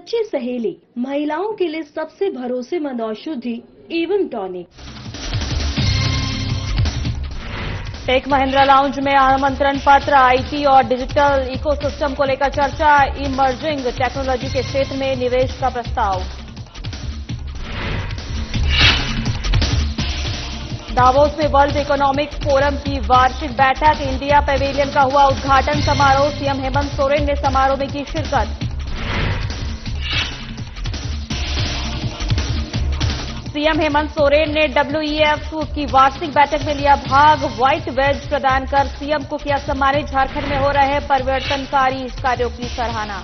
सच्ची सहेली, महिलाओं के लिए सबसे भरोसेमंद औषधि एवं टॉनिक। टेक महिंद्रा लाउंज में आमंत्रण पत्र, आईटी और डिजिटल इकोसिस्टम को लेकर चर्चा, इमर्जिंग टेक्नोलॉजी के क्षेत्र में निवेश का प्रस्ताव। दावोस में वर्ल्ड इकोनॉमिक फोरम की वार्षिक बैठक, इंडिया पैवेलियन का हुआ उद्घाटन समारोह, सीएम हेमंत सोरेन ने समारोह में की शिरकत। सीएम हेमंत सोरेन ने डब्ल्यूईएफ की वार्षिक बैठक में लिया भाग, व्हाइट वेज प्रदान कर सीएम को किया सम्मानित, झारखंड में हो रहे परिवर्तनकारी कार्यों की सराहना।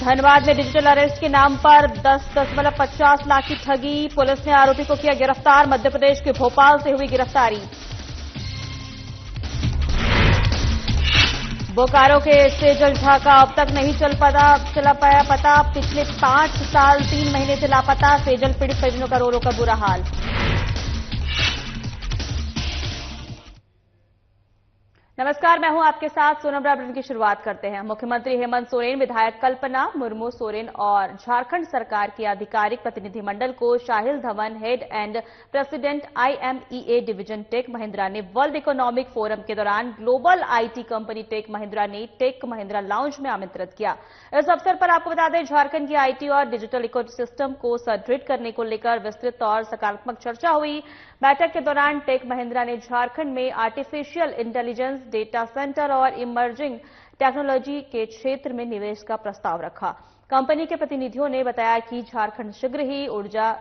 धनबाद में डिजिटल अरेस्ट के नाम पर 10.50 लाख की ठगी, पुलिस ने आरोपी को किया गिरफ्तार, मध्य प्रदेश के भोपाल से हुई गिरफ्तारी। बोकारो के सेजल झा का अब तक नहीं चला पाया पता, पिछले 5 साल 3 महीने से लापता, सेजल पीड़ित परिजनों का रो रो कर बुरा हाल। नमस्कार, मैं हूं आपके साथ सोनम ब्राब्रन की शुरुआत करते हैं। मुख्यमंत्री हेमंत सोरेन, विधायक कल्पना मुर्मू सोरेन और झारखंड सरकार के आधिकारिक प्रतिनिधिमंडल को Shahil Dhawan, head and president IMEA division Tech Mahindra ने वर्ल्ड इकोनॉमिक फोरम के दौरान global IT company Tech Mahindra ने टेक महिंद्रा लाउंज में आमंत्रित किया। इस अवसर पर आपको बता दें, झारखंड की आईटी और डिजिटल इकोसिस्टम को सुदृढ़ करने को लेकर विस्तृत और सकारात्मक चर्चा हुई। बैठक के दौरान टेक महिंद्रा ने झारखंड में आर्टिफिशियल इंटेलिजेंस, डेटा सेंटर और इमर्जिंग टेक्नोलॉजी के क्षेत्र में निवेश का प्रस्ताव रखा। कंपनी के प्रतिनिधियों ने बताया कि झारखंड शीघ्र ही ऊर्जा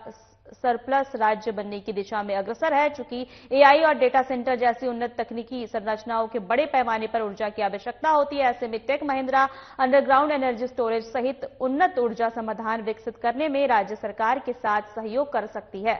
सरप्लस राज्य बनने की दिशा में अग्रसर है, चूंकि एआई और डेटा सेंटर जैसी उन्नत तकनीकी संरचनाओं के बड़े पैमाने पर ऊर्जा की आवश्यकता होती है। ऐसे में Tech Mahindra underground energy storage सहित उन्नत ऊर्जा समाधान विकसित करने में राज्य सरकार के साथ सहयोग कर सकती है।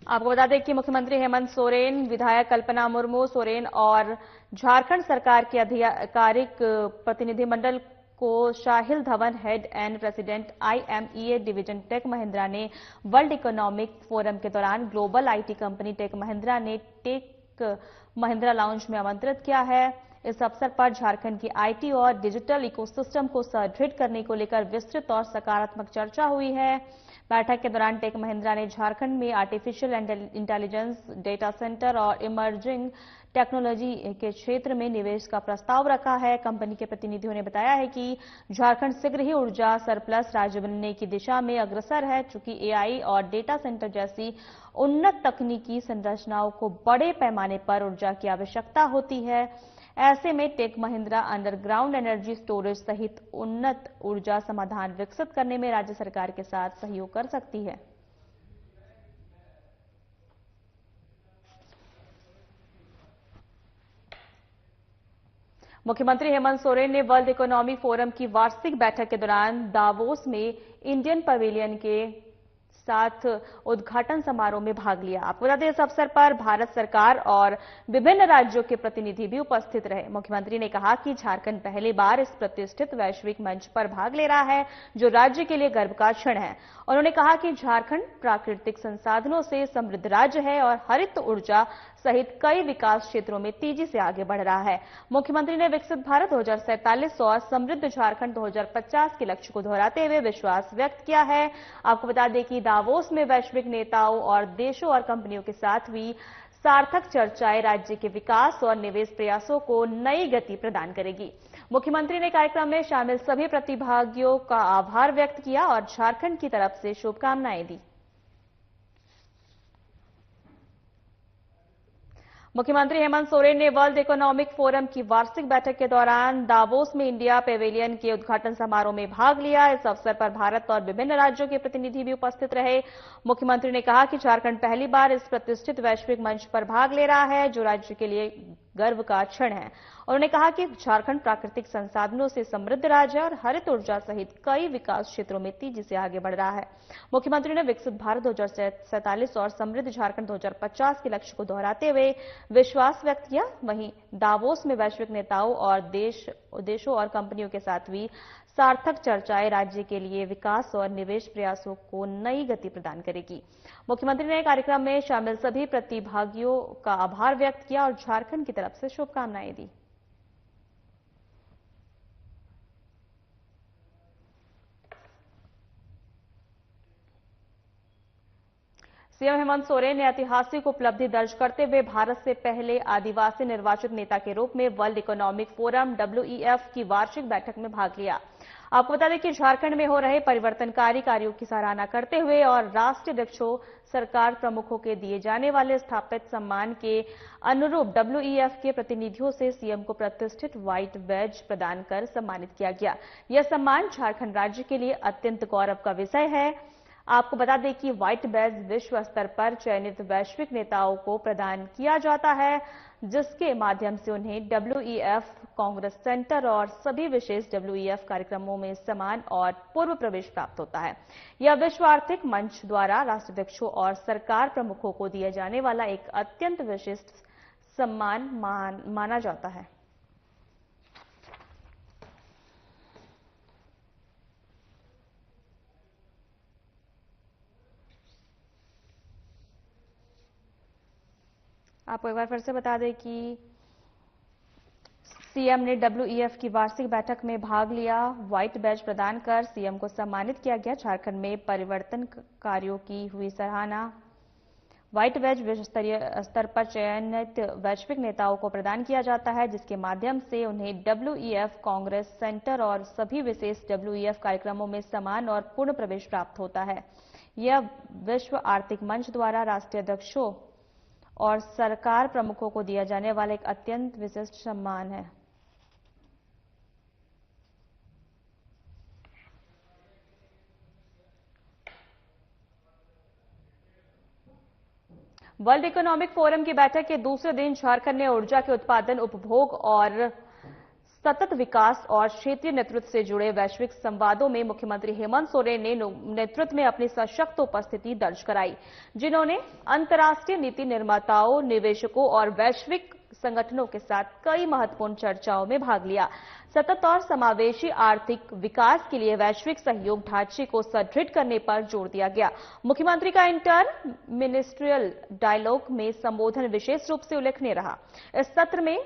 आपको बता दें कि मुख्यमंत्री हेमंत सोरेन, विधायक कल्पना मुर्मू सोरेन और झारखंड सरकार के आधिकारिक प्रतिनिधिमंडल को Shahil Dhawan, head and president IMEA division Tech Mahindra ने वर्ल्ड इकोनॉमिक फोरम के दौरान global IT company Tech Mahindra ने टेक महिंद्रा लाउंज में आमंत्रित किया है। इस अवसर पर झारखंड की आईटी और डिजिटल इकोसिस्टम को सुदृढ़ करने को लेकर विस्तृत और सकारात्मक चर्चा हुई है। बैठक के दौरान टेक महिंद्रा ने झारखंड में आर्टिफिशियल इंटेलिजेंस, डेटा सेंटर और इमर्जिंग टेक्नोलॉजी के क्षेत्र में निवेश का प्रस्ताव रखा है। कंपनी के प्रतिनिधियों ने बताया है कि झारखंड शीघ्र ही ऊर्जा सरप्लस राज्य बनने की दिशा में अग्रसर है, चूंकि एआई और डेटा सेंटर जैसी उन्नत तकनीकी संरचनाओं को बड़े पैमाने पर ऊर्जा की आवश्यकता होती है। ऐसे में Tech Mahindra underground energy storage सहित उन्नत ऊर्जा समाधान विकसित करने में राज्य सरकार के साथ सहयोग कर सकती है। मुख्यमंत्री हेमंत सोरेन ने वर्ल्ड इकोनॉमिक फोरम की वार्षिक बैठक के दौरान दावोस में इंडियन पवेलियन के साथ उद्घाटन समारोह में भाग लिया। आपको बता दें, इस अवसर पर भारत सरकार और विभिन्न राज्यों के प्रतिनिधि भी उपस्थित रहे। मुख्यमंत्री ने कहा कि झारखंड पहली बार इस प्रतिष्ठित वैश्विक मंच पर भाग ले रहा है, जो राज्य के लिए गर्व का क्षण है। उन्होंने कहा कि झारखंड प्राकृतिक संसाधनों से समृद्ध राज्य है और हरित ऊर्जा सहित कई विकास क्षेत्रों में तेजी से आगे बढ़ रहा है। मुख्यमंत्री ने विकसित भारत 2047 और समृद्ध झारखंड 2050 के लक्ष्य को दोहराते हुए विश्वास व्यक्त किया है। आपको बता दें कि दावोस में वैश्विक नेताओं और देशों और कंपनियों के साथ हुई सार्थक चर्चाएं राज्य के विकास और निवेश प्रयासों को नई गति प्रदान करेगी। मुख्यमंत्री ने कार्यक्रम में शामिल सभी प्रतिभागियों का आभार व्यक्त किया और झारखंड की तरफ से शुभकामनाएं दी। मुख्यमंत्री हेमंत सोरेन ने वर्ल्ड इकोनॉमिक फोरम की वार्षिक बैठक के दौरान दावोस में इंडिया पैवेलियन के उद्घाटन समारोह में भाग लिया। इस अवसर पर भारत और विभिन्न राज्यों के प्रतिनिधि भी उपस्थित रहे। मुख्यमंत्री ने कहा कि झारखंड पहली बार इस प्रतिष्ठित वैश्विक मंच पर भाग ले रहा है, जो राज्य के लिए गर्व का क्षण है। उन्होंने कहा कि झारखंड प्राकृतिक संसाधनों से समृद्ध राज्य है और हरित ऊर्जा सहित कई विकास क्षेत्रों में तेजी से आगे बढ़ रहा है। मुख्यमंत्री ने विकसित भारत 2047 और समृद्ध झारखंड 2050 के लक्ष्य को दोहराते हुए विश्वास व्यक्त किया। वहीं दावोस में वैश्विक नेताओं और देशों और कंपनियों के साथ हुई सार्थक चर्चाएं राज्य के लिए विकास और निवेश प्रयासों को नई गति प्रदान करेगी। मुख्यमंत्री ने कार्यक्रम में शामिल सभी प्रतिभागियों का आभार व्यक्त किया और झारखंड की तरफ से शुभकामनाएं दी। सीएम हेमंत सोरेन ने ऐतिहासिक उपलब्धि दर्ज करते हुए भारत से पहले आदिवासी निर्वाचित नेता के रूप में वर्ल्ड इकोनॉमिक फोरम WEF की वार्षिक बैठक में भाग लिया। आपको बता दें कि झारखंड में हो रहे परिवर्तनकारी कार्यों की सराहना करते हुए और राष्ट्रीय अध्यक्षों, सरकार प्रमुखों के दिए जाने वाले स्थापित सम्मान के अनुरूप WEF के प्रतिनिधियों से सीएम को प्रतिष्ठित व्हाइट बैज प्रदान कर सम्मानित किया गया। यह सम्मान झारखंड राज्य के लिए अत्यंत गौरव का विषय है। आपको बता दें कि व्हाइट बैज विश्व स्तर पर चयनित वैश्विक नेताओं को प्रदान किया जाता है, जिसके माध्यम से उन्हें WEF, कांग्रेस सेंटर और सभी विशेष WEF कार्यक्रमों में सम्मान और पूर्व प्रवेश प्राप्त होता है। यह विश्व आर्थिक मंच द्वारा राष्ट्राध्यक्षों और सरकार प्रमुखों को दिया जाने वाला एक अत्यंत विशिष्ट सम्मान माना जाता है। आपको एक बार फिर से बता दें कि सीएम ने WEF की वार्षिक बैठक में भाग लिया। व्हाइट बैज प्रदान कर सीएम को सम्मानित किया गया। झारखंड में परिवर्तन कार्यों की हुई सराहना। व्हाइट बैज विश्व स्तरीय स्तर पर चयनित वैश्विक नेताओं को प्रदान किया जाता है, जिसके माध्यम से उन्हें WEF, कांग्रेस सेंटर और सभी विशेष WEF कार्यक्रमों में सम्मान और पूर्ण प्रवेश प्राप्त होता है। यह विश्व आर्थिक मंच द्वारा राष्ट्रीय अध्यक्षों और सरकार प्रमुखों को दिया जाने वाला एक अत्यंत विशिष्ट सम्मान है। वर्ल्ड इकोनॉमिक फोरम की बैठक के दूसरे दिन झारखंड ने ऊर्जा के उत्पादन, उपभोग और सतत विकास और क्षेत्रीय नेतृत्व से जुड़े वैश्विक संवादों में मुख्यमंत्री हेमंत सोरेन ने नेतृत्व में अपनी सशक्त उपस्थिति दर्ज कराई, जिन्होंने अंतर्राष्ट्रीय नीति निर्माताओं, निवेशकों और वैश्विक संगठनों के साथ कई महत्वपूर्ण चर्चाओं में भाग लिया। सतत और समावेशी आर्थिक विकास के लिए वैश्विक सहयोग ढांचे को सुदृढ़ करने पर जोर दिया गया। मुख्यमंत्री का इंटर मिनिस्ट्रियल डायलॉग में संबोधन विशेष रूप से उल्लेखनीय रहा। इस सत्र में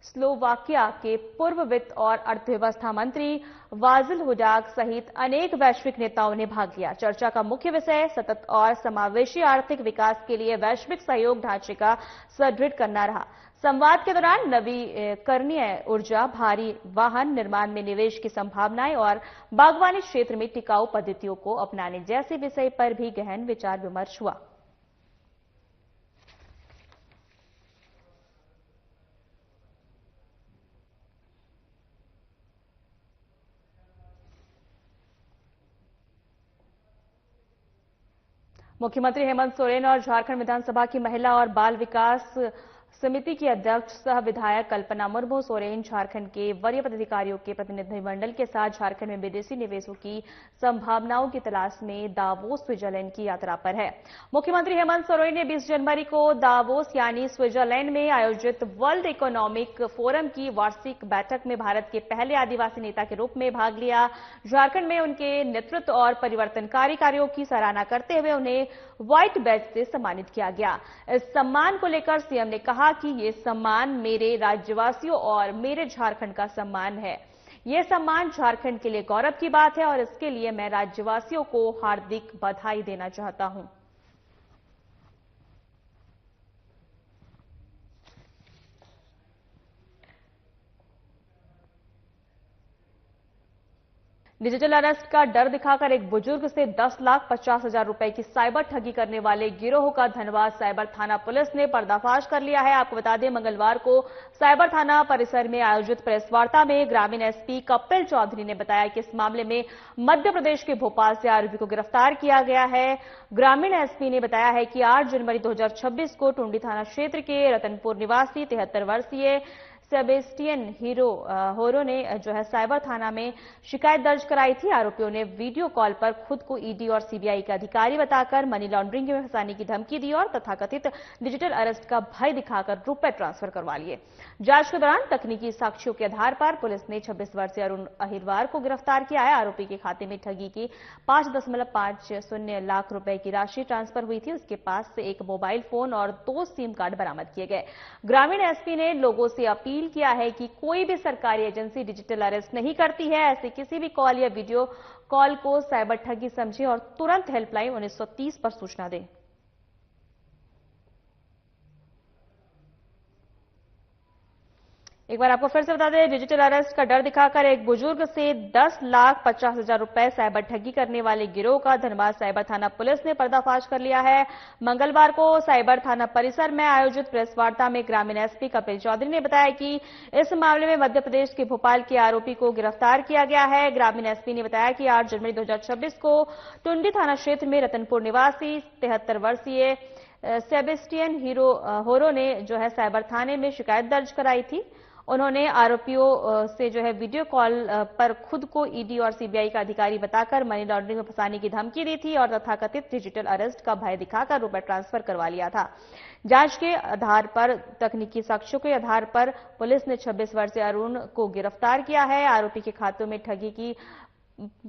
स्लोवाकिया के पूर्व वित्त और अर्थव्यवस्था मंत्री वाजिल हुडाक सहित अनेक वैश्विक नेताओं ने भाग लिया। चर्चा का मुख्य विषय सतत और समावेशी आर्थिक विकास के लिए वैश्विक सहयोग ढांचे का सुदृढ़ करना रहा। संवाद के दौरान नवीकरणीय ऊर्जा, भारी वाहन निर्माण में निवेश की संभावनाएं और बागवानी क्षेत्र में टिकाऊ पद्धतियों को अपनाने जैसे विषय पर भी गहन विचार विमर्श हुआ। मुख्यमंत्री हेमंत सोरेन और झारखंड विधानसभा की महिला और बाल विकास समिति की अध्यक्ष सह विधायक कल्पना मुर्मू सोरेन झारखंड के वरीय पदाधिकारियों के प्रतिनिधिमंडल के साथ झारखंड में विदेशी निवेशों की संभावनाओं की तलाश में दावोस स्विट्जरलैंड की यात्रा पर है। मुख्यमंत्री हेमंत सोरेन ने 20 जनवरी को दावोस यानी स्विट्जरलैंड में आयोजित वर्ल्ड इकोनॉमिक फोरम की वार्षिक बैठक में भारत के पहले आदिवासी नेता के रूप में भाग लिया। झारखंड में उनके नेतृत्व और परिवर्तनकारी कार्यों की सराहना करते हुए उन्हें व्हाइट बैज से सम्मानित किया गया। इस सम्मान को लेकर सीएम ने कहा कि ये सम्मान मेरे राज्यवासियों और मेरे झारखंड का सम्मान है। ये सम्मान झारखंड के लिए गौरव की बात है और इसके लिए मैं राज्यवासियों को हार्दिक बधाई देना चाहता हूं। डिजिटल अरेस्ट का डर दिखाकर एक बुजुर्ग से 10,50,000 रुपए की साइबर ठगी करने वाले गिरोह का धनबाद साइबर थाना पुलिस ने पर्दाफाश कर लिया है। आपको बता दें, मंगलवार को साइबर थाना परिसर में आयोजित प्रेस वार्ता में ग्रामीण एसपी कपिल चौधरी ने बताया कि इस मामले में मध्य प्रदेश के भोपाल से आरोपी को गिरफ्तार किया गया है। ग्रामीण एसपी ने बताया है कि 8 जनवरी 2026 को टुंडी थाना क्षेत्र के रतनपुर निवासी 73 वर्षीय सेबेस्टियन होरो ने जो है साइबर थाना में शिकायत दर्ज कराई थी। आरोपियों ने वीडियो कॉल पर खुद को ईडी और सीबीआई के अधिकारी बताकर मनी लॉन्ड्रिंग में फंसाने की धमकी दी और तथाकथित डिजिटल अरेस्ट का भय दिखाकर रुपए ट्रांसफर करवा लिए। जांच के दौरान तकनीकी साक्ष्यों के आधार पर पुलिस ने 26 वर्षीय अरुण अहिरवार को गिरफ्तार किया है। आरोपी के खाते में ठगी की 5.50 लाख रुपए की राशि ट्रांसफर हुई थी। उसके पास से एक मोबाइल फोन और 2 सिम कार्ड बरामद किए गए। ग्रामीण एसपी ने लोगों से अपील किया है कि कोई भी सरकारी एजेंसी डिजिटल अरेस्ट नहीं करती है। ऐसे किसी भी कॉल या वीडियो कॉल को साइबर ठगी समझे और तुरंत हेल्पलाइन 1930 पर सूचना दें। एक बार आपको फिर से बता दें, डिजिटल अरेस्ट का डर दिखाकर एक बुजुर्ग से 10,50,000 रुपए साइबर ठगी करने वाले गिरोह का धनबाद साइबर थाना पुलिस ने पर्दाफाश कर लिया है। मंगलवार को साइबर थाना परिसर में आयोजित प्रेस वार्ता में ग्रामीण एसपी कपिल चौधरी ने बताया कि इस मामले में मध्य प्रदेश के भोपाल के आरोपी को गिरफ्तार किया गया है। ग्रामीण एसपी ने बताया कि 8 जनवरी 2026 को टुंडी थाना क्षेत्र में रतनपुर निवासी 73 वर्षीय सेबेस्टियन होरो ने जो है साइबर थाने में शिकायत दर्ज कराई थी। उन्होंने आरोपियों से जो है वीडियो कॉल पर खुद को ईडी और सीबीआई का अधिकारी बताकर मनी लॉन्ड्रिंग में फंसाने की धमकी दी थी और तथाकथित डिजिटल अरेस्ट का भय दिखाकर रुपए ट्रांसफर करवा लिया था। जांच के आधार पर तकनीकी साक्ष्यों के आधार पर पुलिस ने 26 वर्षीय अरुण को गिरफ्तार किया है। आरोपी के खातों में ठगी की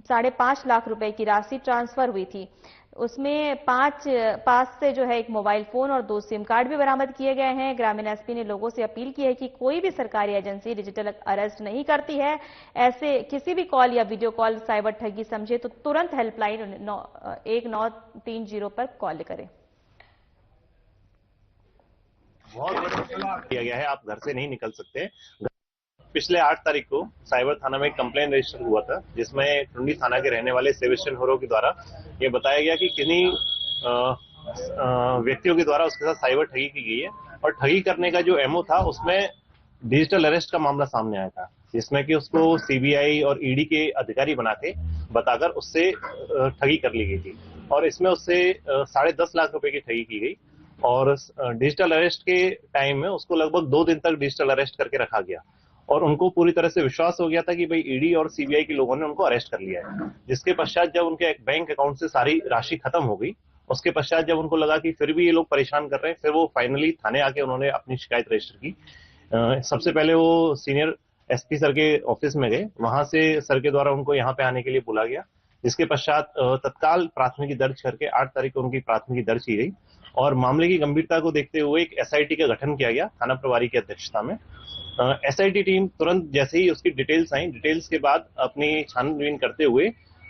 5.5 लाख रुपए की राशि ट्रांसफर हुई थी। उसमें पास से जो है एक मोबाइल फोन और 2 सिम कार्ड भी बरामद किए गए हैं। ग्रामीण एसपी ने लोगों से अपील की है कि कोई भी सरकारी एजेंसी डिजिटल अरेस्ट नहीं करती है। ऐसे किसी भी कॉल या वीडियो कॉल साइबर ठगी समझे तो तुरंत हेल्पलाइन 1930 पर कॉल करें। बहुत बड़ा किया गया है, आप घर से नहीं निकल सकते। पिछले 8 तारीख को साइबर थाना में एक कंप्लेन रजिस्टर हुआ था, जिसमें टुंडी थाना के रहने वाले सेबेस्टियन होरो के द्वारा ये बताया गया कि किन्हीं व्यक्तियों के द्वारा उसके साथ साइबर ठगी की गई है और ठगी करने का जो एमओ था उसमें डिजिटल अरेस्ट का मामला सामने आया था, जिसमें कि उसको सीबीआई और ईडी के अधिकारी बना के बताकर उससे ठगी कर ली गई थी और इसमें उससे 10.5 लाख रुपए की ठगी की गई और डिजिटल अरेस्ट के टाइम में उसको लगभग 2 दिन तक डिजिटल अरेस्ट करके रखा गया और उनको पूरी तरह से विश्वास हो गया था कि भाई ईडी और सीबीआई के लोगों ने उनको अरेस्ट कर लिया है। जिसके पश्चात जब उनके बैंक अकाउंट से सारी राशि खत्म हो गई, उसके पश्चात जब उनको लगा कि फिर भी ये लोग परेशान कर रहे हैं, फिर वो फाइनली थाने आके उन्होंने अपनी शिकायत रजिस्टर की। सबसे पहले वो सीनियर एसपी सर के ऑफिस में गए, वहां से सर के द्वारा उनको यहाँ पे आने के लिए बुला गया, जिसके पश्चात तत्काल प्राथमिकी दर्ज करके 8 तारीख को उनकी प्राथमिकी दर्ज की गई और मामले की गंभीरता को देखते हुए एक एसआईटी का गठन किया गया थाना प्रभारी की अध्यक्षता में। एसआईटी टीम तुरंत जैसे ही उसकी डिटेल्स आई, डिटेल्स के बाद अपनी छानबीन करते हुए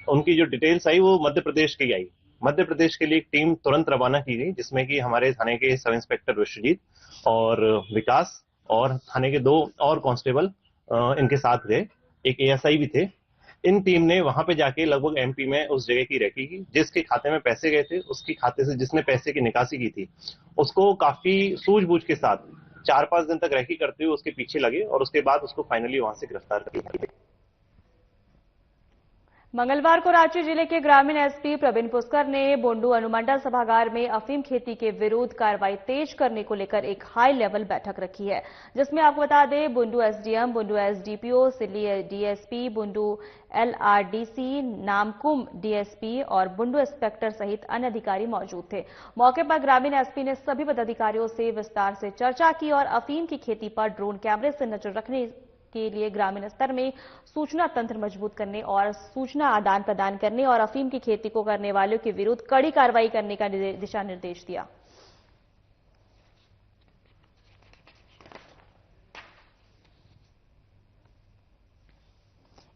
उनकी जो डिटेल्स आई वो मध्य प्रदेश की आई। मध्य प्रदेश के लिए एक टीम तुरंत रवाना की गई, जिसमें कि हमारे थाने के सब इंस्पेक्टर विश्वजीत और विकास और थाने के 2 और कांस्टेबल इनके साथ गए, एक एएसआई भी थे। इन टीम ने वहां पे जाके लगभग एमपी में उस जगह की रेकी की, जिसके खाते में पैसे गए थे, उसकी खाते से जिसने पैसे की निकासी की थी उसको काफी सूझबूझ के साथ 4-5 दिन तक रेकी करते हुए उसके पीछे लगे और उसके बाद उसको फाइनली वहां से गिरफ्तार कर लिया। मंगलवार को रांची जिले के ग्रामीण एसपी प्रवीण पुष्कर ने बुंडू अनुमंडल सभागार में अफीम खेती के विरुद्ध कार्रवाई तेज करने को लेकर एक हाई लेवल बैठक रखी है, जिसमें आपको बता दें बुंडू एसडीएम, बुंडू एसडीपीओ, सिल्ली DSP, Bundu LRDC, Namkum DSP और बुंडू इंस्पेक्टर सहित अन्य अधिकारी मौजूद थे। मौके पर ग्रामीण एसपी ने सभी पदाधिकारियों से विस्तार से चर्चा की और अफीम की खेती पर ड्रोन कैमरे से नजर रखने के लिए ग्रामीण स्तर में सूचना तंत्र मजबूत करने और सूचना आदान प्रदान करने और अफीम की खेती को करने वालों के विरुद्ध कड़ी कार्रवाई करने का दिशा निर्देश दिया।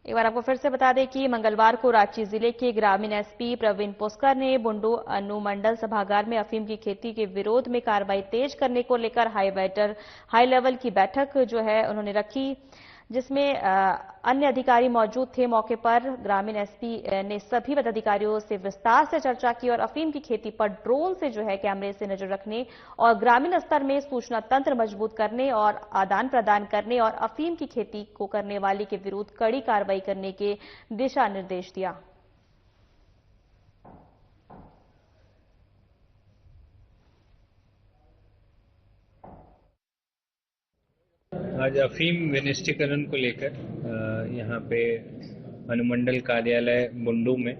एक बार आपको फिर से बता दें कि मंगलवार को रांची जिले के ग्रामीण एसपी प्रवीण पुष्कर ने बुंडू अनुमंडल सभागार में अफीम की खेती के विरोध में कार्रवाई तेज करने को लेकर हाई लेवल की बैठक जो है उन्होंने रखी, जिसमें अन्य अधिकारी मौजूद थे। मौके पर ग्रामीण एसपी ने सभी पदाधिकारियों से विस्तार से चर्चा की और अफीम की खेती पर ड्रोन से जो है कैमरे से नजर रखने और ग्रामीण स्तर में सूचना तंत्र मजबूत करने और आदान प्रदान करने और अफीम की खेती को करने वाले के विरुद्ध कड़ी कार्रवाई करने के दिशा निर्देश दिया। आज अफीम विनिष्टीकरण को लेकर यहाँ पे अनुमंडल कार्यालय बुंडू में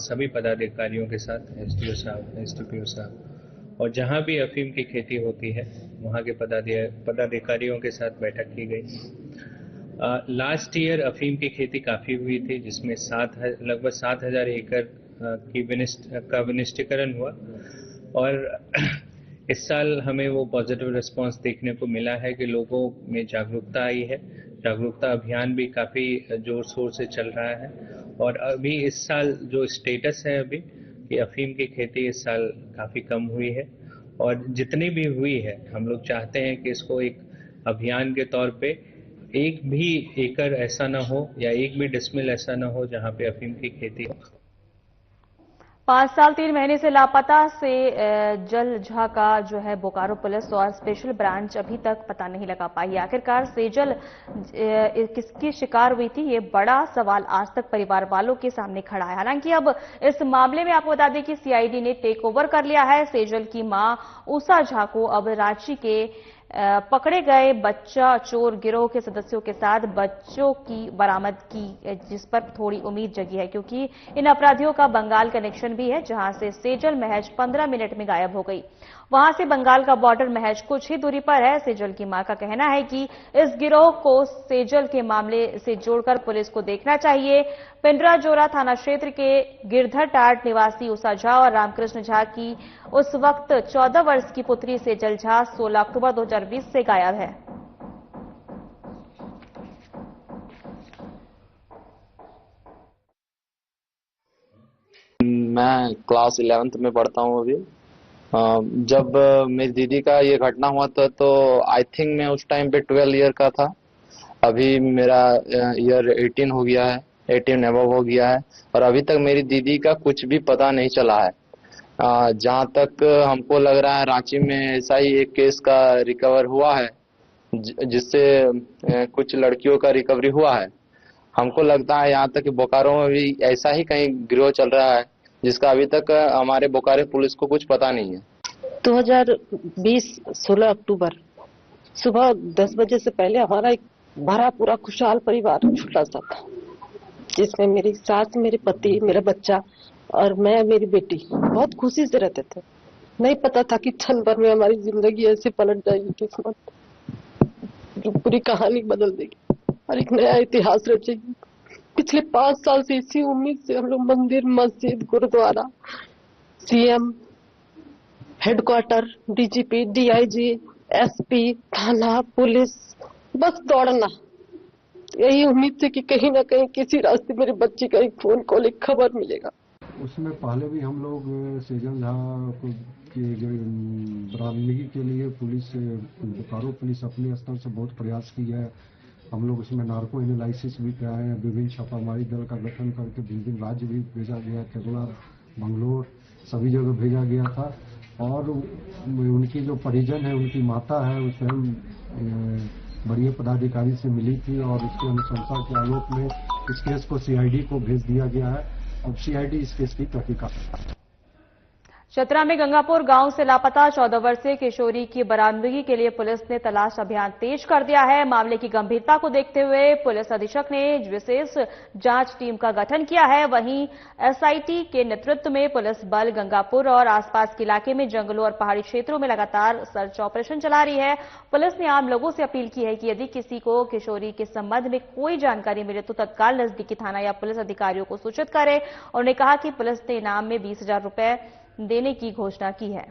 सभी पदाधिकारियों के साथ एसडीओ साहब, एसडीपीओ साहब और जहाँ भी अफीम की खेती होती है वहाँ के पदाधिकारियों के साथ बैठक की गई। लास्ट ईयर अफीम की खेती काफ़ी हुई थी, जिसमें लगभग 7,000 एकड़ का विनिष्टीकरण हुआ और इस साल हमें वो पॉजिटिव रिस्पांस देखने को मिला है कि लोगों में जागरूकता आई है। जागरूकता अभियान भी काफ़ी जोर शोर से चल रहा है और अभी इस साल जो स्टेटस है अभी कि अफीम की खेती इस साल काफ़ी कम हुई है और जितनी भी हुई है हम लोग चाहते हैं कि इसको एक अभियान के तौर पे एक भी एकड़ ऐसा ना हो या एक भी डिसमिल ऐसा ना हो जहाँ पे अफीम की खेती हो। 5 साल 3 महीने से लापता से जल झा का जो है बोकारो पुलिस और स्पेशल ब्रांच अभी तक पता नहीं लगा पाई। आखिरकार सेजल किसकी शिकार हुई थी, ये बड़ा सवाल आज तक परिवार वालों के सामने खड़ा है। हालांकि अब इस मामले में आपको बता दें कि सीआईडी ने टेक ओवर कर लिया है। सेजल की मां उषा झा को अब रांची के पकड़े गए बच्चा चोर गिरोह के सदस्यों के साथ बच्चों की बरामद की, जिस पर थोड़ी उम्मीद जगी है क्योंकि इन अपराधियों का बंगाल कनेक्शन भी है, जहां से सेजल महज 15 मिनट में गायब हो गई। वहां से बंगाल का बॉर्डर महज कुछ ही दूरी पर है। सेजल की मां का कहना है कि इस गिरोह को सेजल के मामले से जोड़कर पुलिस को देखना चाहिए। पिंडरा जोरा थाना क्षेत्र के गिरधर टाट निवासी उषा झा और रामकृष्ण झा की उस वक्त 14 वर्ष की पुत्री सेजल झा 16 अक्टूबर 2020 से गायब है। मैं क्लास 11th में पढ़ता हूँ अभी। जब मेरी दीदी का ये घटना हुआ था तो आई थिंक मैं उस टाइम पे 12 ईयर का था। अभी मेरा ईयर 18 हो गया है, 18 एबव हो गया है और अभी तक मेरी दीदी का कुछ भी पता नहीं चला है। जहाँ तक हमको लग रहा है रांची में ऐसा ही एक केस का रिकवर हुआ है जिससे कुछ लड़कियों का रिकवरी हुआ है। हमको लगता है यहाँ तक कि बोकारो में भी ऐसा ही कहीं गिरोह चल रहा है जिसका अभी तक हमारे बोकारो पुलिस को कुछ पता नहीं है। 2020 16 अक्टूबर सुबह 10 बजे से पहले हमारा एक भरा पूरा खुशहाल परिवार छोटा सा था, जिसमें मेरी सास, मेरे पति, मेरा बच्चा और मैं, मेरी बेटी बहुत खुशी से रहते थे। नहीं पता था कि क्षण भर में हमारी जिंदगी ऐसे पलट जाएगी, किस्मत जो पूरी कहानी बदल देगी और एक नया इतिहास रचेगी। पिछले 5 साल से इसी उम्मीद से हम लोग मंदिर, मस्जिद, गुरुद्वारा, CM, headquarter, DGP, DIG, SP, थाना, पुलिस, बस दौड़ना यही उम्मीद से कि कहीं ना कहीं किसी रास्ते मेरे बच्चे का एक फोन कॉल, एक खबर मिलेगा। उसमें पहले भी हम लोग सेजल झा को बरामदगी के लिए पुलिस, बोकारो पुलिस अपने स्तर से बहुत प्रयास की है। हम लोग उसमें नार्को एनालिसिस भी कराए हैं, विभिन्न छापामारी दल का गठन करके विभिन्न राज्य भी भेजा गया, केरला, बंगलोर, सभी जगह भेजा गया था। और उनकी जो परिजन है, उनकी माता है, वो स्वयं बड़े पदाधिकारी से मिली थी और उसके अनुशंसा के आलोक में इस केस को सीआईडी को भेज दिया गया है। अब सीआईडी इस केस की तहकीकात करता है। चतरा में गंगापुर गांव से लापता 14 वर्षीय किशोरी की बरामदगी के लिए पुलिस ने तलाश अभियान तेज कर दिया है। मामले की गंभीरता को देखते हुए पुलिस अधीक्षक ने विशेष जांच टीम का गठन किया है। वहीं एसआईटी के नेतृत्व में पुलिस बल गंगापुर और आसपास के इलाके में जंगलों और पहाड़ी क्षेत्रों में लगातार सर्च ऑपरेशन चला रही है। पुलिस ने आम लोगों से अपील की है कि यदि किसी को किशोरी के संबंध में कोई जानकारी मिले तो तत्काल नजदीकी थाना या पुलिस अधिकारियों को सूचित करे। उन्होंने कहा कि पुलिस ने इनाम में 20,000 रुपए देने की घोषणा की है।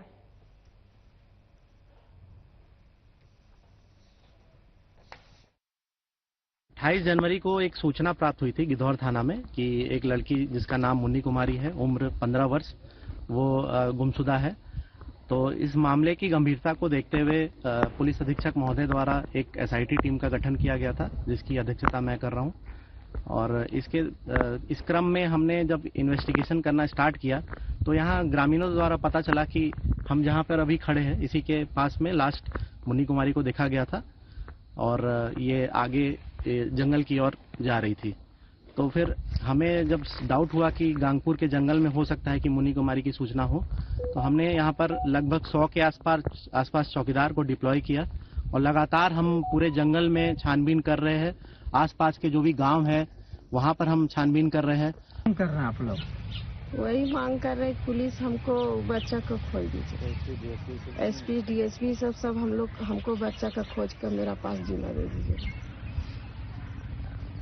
28 जनवरी को एक सूचना प्राप्त हुई थी गिद्धौर थाना में कि एक लड़की जिसका नाम मुन्नी कुमारी है, उम्र 15 वर्ष, वो गुमशुदा है। तो इस मामले की गंभीरता को देखते हुए पुलिस अधीक्षक महोदय द्वारा एक एसआईटी टीम का गठन किया गया था, जिसकी अध्यक्षता मैं कर रहा हूं। और इस क्रम में हमने जब इन्वेस्टिगेशन करना स्टार्ट किया तो यहाँ ग्रामीणों द्वारा पता चला कि हम जहाँ पर अभी खड़े हैं इसी के पास में लास्ट मुन्नी कुमारी को देखा गया था और ये आगे जंगल की ओर जा रही थी। तो फिर हमें जब डाउट हुआ कि गांगपुर के जंगल में हो सकता है कि मुन्नी कुमारी की सूचना हो, तो हमने यहाँ पर लगभग 100 के आसपास चौकीदार को डिप्लॉय किया और लगातार हम पूरे जंगल में छानबीन कर रहे हैं। आसपास के जो भी गांव है वहां पर हम छानबीन कर रहे हैं। कर रहे हैं आप लोग? वही मांग कर रहे पुलिस हमको बच्चा को खोज दीजिए। एसपी डीएसपी सब हम लोग हमको बच्चा का खोज कर मेरा पास जिम्मा दे दीजिए।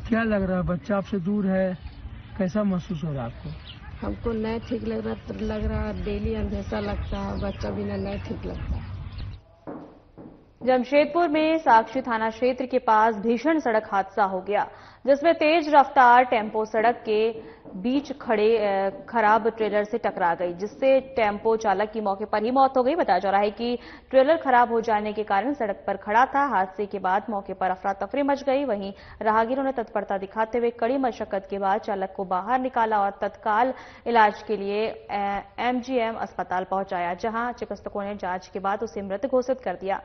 क्या लग रहा है, बच्चा आपसे दूर है, कैसा महसूस हो रहा है आपको? हमको नहीं ठीक लग रहा डेली अंधेरा लगता है, बच्चा बिना नहीं ठीक लगता। जमशेदपुर में साक्षी थाना क्षेत्र के पास भीषण सड़क हादसा हो गया, जिसमें तेज रफ्तार टेम्पो सड़क के बीच खड़े खराब ट्रेलर से टकरा गई, जिससे टेम्पो चालक की मौके पर ही मौत हो गई। बताया जा रहा है कि ट्रेलर खराब हो जाने के कारण सड़क पर खड़ा था। हादसे के बाद मौके पर अफरा तफरी मच गई। वहीं राहगीरों ने तत्परता दिखाते हुए कड़ी मशक्कत के बाद चालक को बाहर निकाला और तत्काल इलाज के लिए एमजीएम अस्पताल पहुंचाया, जहां चिकित्सकों ने जांच के बाद उसे मृत घोषित कर दिया।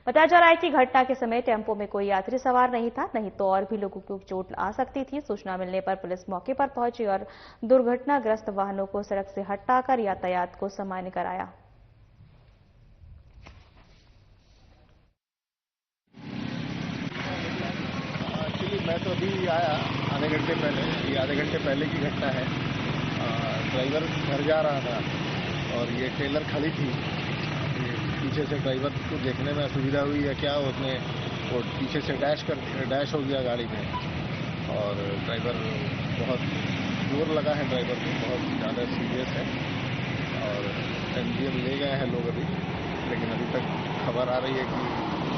बताया जा रहा है कि घटना के समय टेम्पो में कोई यात्री सवार नहीं था, नहीं तो और भी लोगों को चोट आ सकती थी। सूचना मिलने पर पुलिस मौके पर पहुंची और दुर्घटनाग्रस्त वाहनों को सड़क से हटाकर यातायात को सामान्य कराया। एक्चुअली मैं तो अभी आया आधे घंटे पहले, ये आधे घंटे पहले की घटना है। ड्राइवर घर जा रहा था और ये ट्रेलर खड़ी थी। पीछे से ड्राइवर को देखने में असुविधा हुई या क्या, उसने वो पीछे से डैश हो गया गाड़ी में और ड्राइवर बहुत जोर लगा है, ड्राइवर को बहुत ज़्यादा सीरियस है और एमजीएम ले गए हैं लोग अभी, लेकिन अभी तक खबर आ रही है कि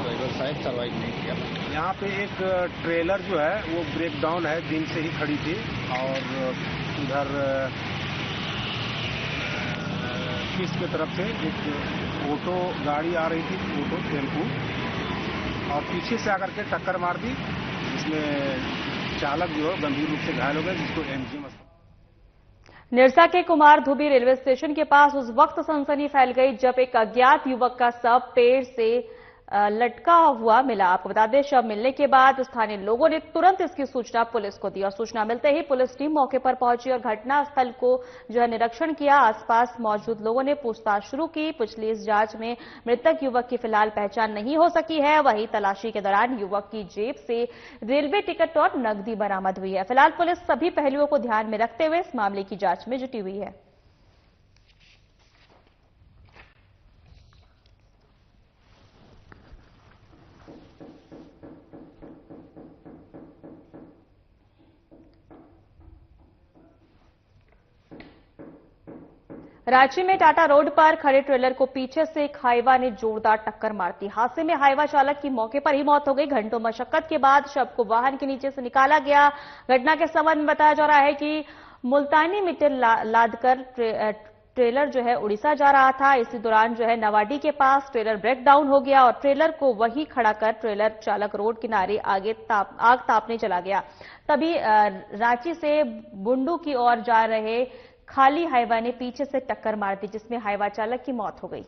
ड्राइवर शायद सर्वाइव नहीं किया। यहाँ पे एक ट्रेलर जो है वो ब्रेक डाउन है, दिन से ही खड़ी थी और उधर किस की तरफ से एक ऑटो गाड़ी आ रही थी, ऑटो टेम्पू, और पीछे से आकर के टक्कर मार दी, जिसमें चालक जो है गंभीर रूप से घायल हो गए, जिसको एमजीएम अस्पताल। निरसा के कुमार धुबी रेलवे स्टेशन के पास उस वक्त सनसनी फैल गई जब एक अज्ञात युवक का शव पेड़ से लटका हुआ मिला। आपको बता दें, शव मिलने के बाद स्थानीय लोगों ने तुरंत इसकी सूचना पुलिस को दी और सूचना मिलते ही पुलिस टीम मौके पर पहुंची और घटनास्थल को जो है निरीक्षण किया। आसपास मौजूद लोगों ने पूछताछ शुरू की। पिछली इस जांच में मृतक युवक की फिलहाल पहचान नहीं हो सकी है। वहीं तलाशी के दौरान युवक की जेब से रेलवे टिकट और नकदी बरामद हुई है। फिलहाल पुलिस सभी पहलुओं को ध्यान में रखते हुए इस मामले की जांच में जुटी हुई है। रांची में टाटा रोड पर खड़े ट्रेलर को पीछे से एक हाईवा ने जोरदार टक्कर मार दी। हादसे में हाईवा चालक की मौके पर ही मौत हो गई। घंटों मशक्कत के बाद शव को वाहन के नीचे से निकाला गया। घटना के संबंध में बताया जा रहा है कि मुल्तानी मिट्टी लादकर ट्रेलर जो है उड़ीसा जा रहा था। इसी दौरान जो है नवाडी के पास ट्रेलर ब्रेक डाउन हो गया और ट्रेलर को वहीं खड़ा कर ट्रेलर चालक रोड किनारे आग तापने चला गया। तभी रांची से बुंडू की ओर जा रहे खाली हाईवा ने पीछे से टक्कर मार दी, जिसमें हाईवा चालक की मौत हो गई।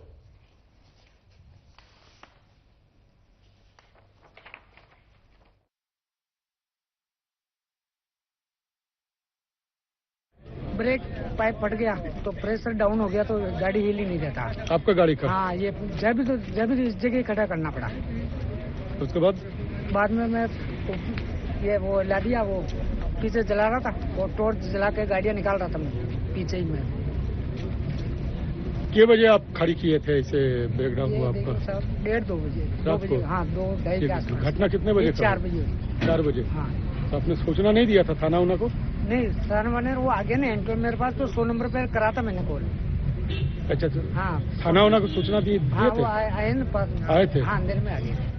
ब्रेक पाइप फट गया तो प्रेशर डाउन हो गया तो गाड़ी हिल ही नहीं देता। आपका गाड़ी का? हाँ, ये जब भी इस जगह खड़ा करना पड़ा। उसके बाद में मैं ये वो ला दिया, वो पीछे जला रहा था, वो टॉर्च जला के गाड़ियां निकाल रहा था मैं पीछे ही में। कितने बजे आप खड़ी किए थे, इसे ब्रेक डाउन हुआ आपका? 1:30-2 बजे। रात को? हाँ, 2-2:30 के आसपास। घटना कितने बजे? 4 बजे। 4 बजे? हाँ। तो आपने सूचना नहीं दिया था थाना उना को? नहीं, थाना ने वो आगे नहीं, तो मेरे पास तो 100 नंबर पे करा था मैंने कॉल। अच्छा। हाँ, थाना उना को सूचना दिए थे? आए थे। हाँ, अंदर में आ गए।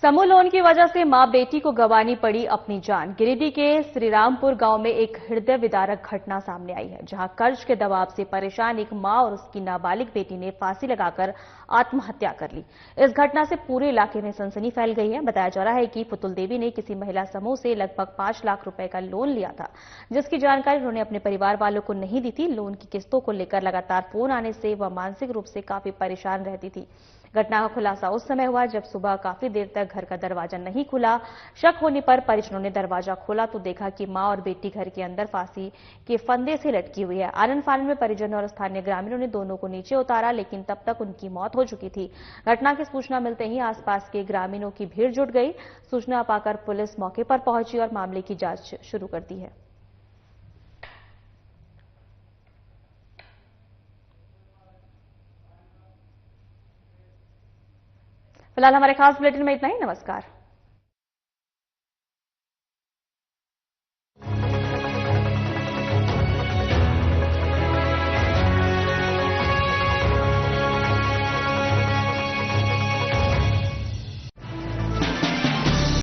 समूह लोन की वजह से मां बेटी को गंवानी पड़ी अपनी जान। गिरिडीह के श्रीरामपुर गांव में एक हृदय विदारक घटना सामने आई है, जहां कर्ज के दबाव से परेशान एक मां और उसकी नाबालिग बेटी ने फांसी लगाकर आत्महत्या कर ली। इस घटना से पूरे इलाके में सनसनी फैल गई है। बताया जा रहा है कि पुतुल देवी ने किसी महिला समूह से लगभग 5 लाख रुपए का लोन लिया था, जिसकी जानकारी उन्होंने अपने परिवार वालों को नहीं दी थी। लोन की किस्तों को लेकर लगातार फोन आने से वह मानसिक रूप से काफी परेशान रहती थी। घटना का खुलासा उस समय हुआ जब सुबह काफी देर तक घर का दरवाजा नहीं खुला। शक होने पर परिजनों ने दरवाजा खोला तो देखा कि मां और बेटी घर के अंदर फांसी के फंदे से लटकी हुई है। आनन फानन में परिजनों और स्थानीय ग्रामीणों ने दोनों को नीचे उतारा, लेकिन तब तक उनकी मौत हो चुकी थी। घटना की सूचना मिलते ही आसपास के ग्रामीणों की भीड़ जुट गई। सूचना पाकर पुलिस मौके पर पहुंची और मामले की जांच शुरू कर दी है। फिलहाल हमारे खास बुलेटिन में इतना ही। नमस्कार।